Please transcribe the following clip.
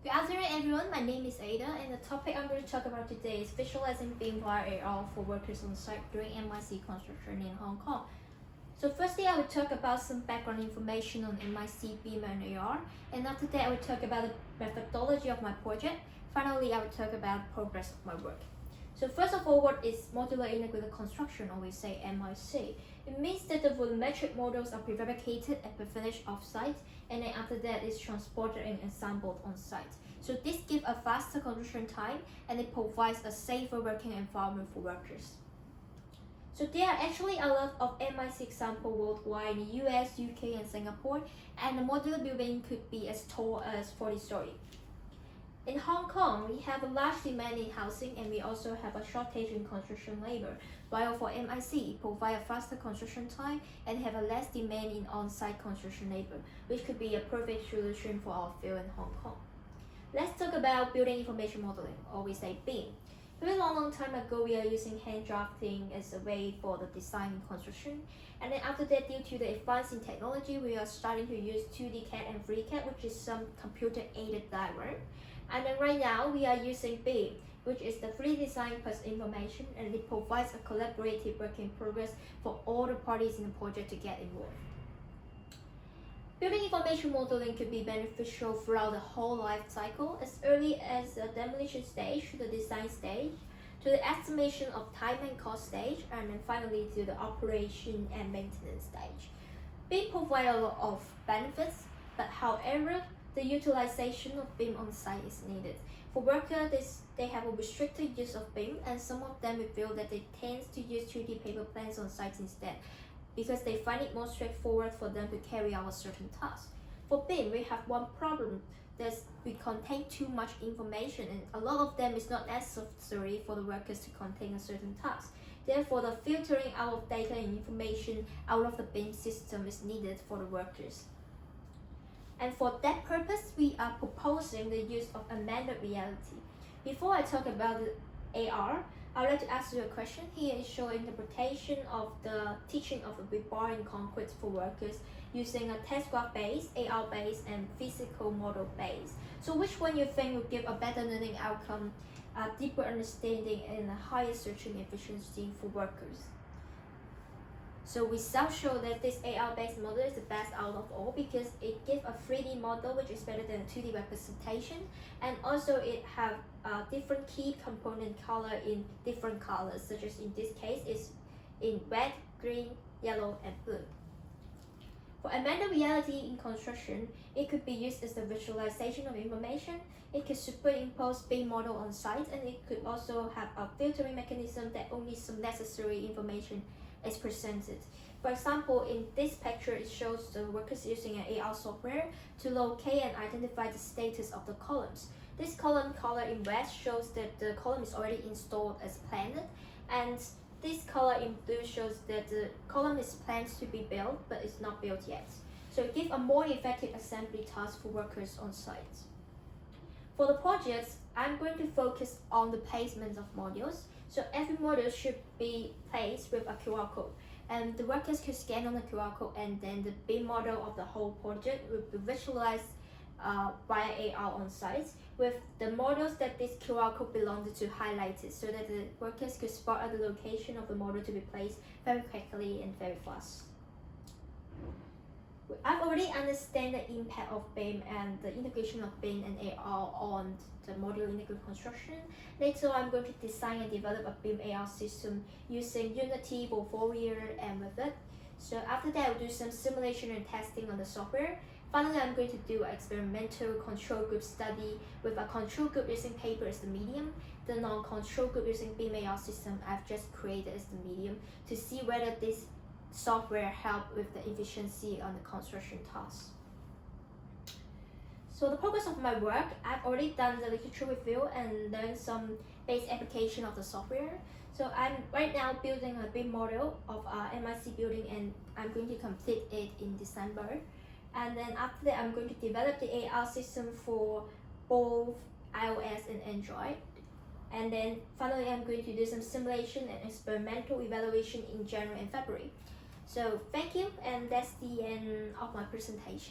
Good afternoon everyone, my name is Ada and the topic I'm going to talk about today is visualizing BIM via AR for workers on site during MIC construction in Hong Kong. So firstly I will talk about some background information on MIC, BIM and AR, and after that I will talk about the methodology of my project. Finally I will talk about progress of my work. So first of all, what is modular integrated construction, or we say MIC? It means that the volumetric models are prefabricated and pre-finished off-site, and then after that is transported and assembled on-site. So this gives a faster construction time, and it provides a safer working environment for workers. So there are actually a lot of MIC examples worldwide in the US, UK, and Singapore, and the modular building could be as tall as 40 stories. In Hong Kong, we have a large demand in housing and we also have a shortage in construction labor, while for MIC, it provides a faster construction time and have a less demand in on-site construction labor, which could be a perfect solution for our field in Hong Kong. Let's talk about building information modeling, or we say BIM. Very long time ago, we are using hand drafting as a way for the design and construction. And then after that, due to the advance in technology, we are starting to use 2D CAD and 3D CAD, which is some computer-aided diagram. And then right now, we are using BIM, which is the 3D design plus information, and it provides a collaborative work in progress for all the parties in the project to get involved. Building information modeling could be beneficial throughout the whole life cycle, as early as the demolition stage to the design stage, to the estimation of time and cost stage, and then finally to the operation and maintenance stage. BIM provides a lot of benefits, but however, the utilization of BIM on site is needed. For workers, they have a restricted use of BIM, and some of them will feel that they tend to use 2D paper plans on site instead, because they find it more straightforward for them to carry out a certain task. For BIM, we have one problem, that we contain too much information, and a lot of them is not necessary for the workers to contain a certain task. Therefore, the filtering out of data and information out of the BIM system is needed for the workers. And for that purpose, we are proposing the use of augmented reality. Before I talk about the AR, I would like to ask you a question. Here is showing interpretation of the teaching of the rebar in concrete for workers using a test graph base, AR base, and physical model base. So which one you think will give a better learning outcome, a deeper understanding, and a higher searching efficiency for workers? So results show that this AR-based model is the best out of all because it gives a 3D model which is better than a 2D representation, and also it have different key component color in different colors, such as in this case is in red, green, yellow, and blue. For augmented reality in construction, it could be used as the visualization of information. It could superimpose BIM model on site, and it could also have a filtering mechanism that only some necessary information is presented. For example, in this picture, it shows the workers using an AR software to locate and identify the status of the columns. This column color in red shows that the column is already installed as planned, and this color in blue shows that the column is planned to be built, but it's not built yet. So it gives a more effective assembly task for workers on site. For the projects, I'm going to focus on the placement of modules. So every module should be placed with a QR code, and the workers could scan on the QR code, and then the BIM model of the whole project will be visualized via AR on site, with the models that this QR code belongs to highlighted, so that the workers could spot the location of the model to be placed very quickly and very fast. I've already understand the impact of BIM and the integration of BIM and AR on the modular integrated construction. Later, I'm going to design and develop a BIM AR system using Unity, Volvoria, and Method. So after that, I'll do some simulation and testing on the software. Finally, I'm going to do an experimental control group study with a control group using paper as the medium, the non-control group using BIM AR system I've just created as the medium, to see whether this software help with the efficiency on the construction task. So the progress of my work, I've already done the literature review and learned some base application of the software. So I'm right now building a BIM model of MIC building, and I'm going to complete it in December. And then after that, I'm going to develop the AR system for both iOS and Android. And then finally, I'm going to do some simulation and experimental evaluation in January and February. So thank you, and that's the end of my presentation.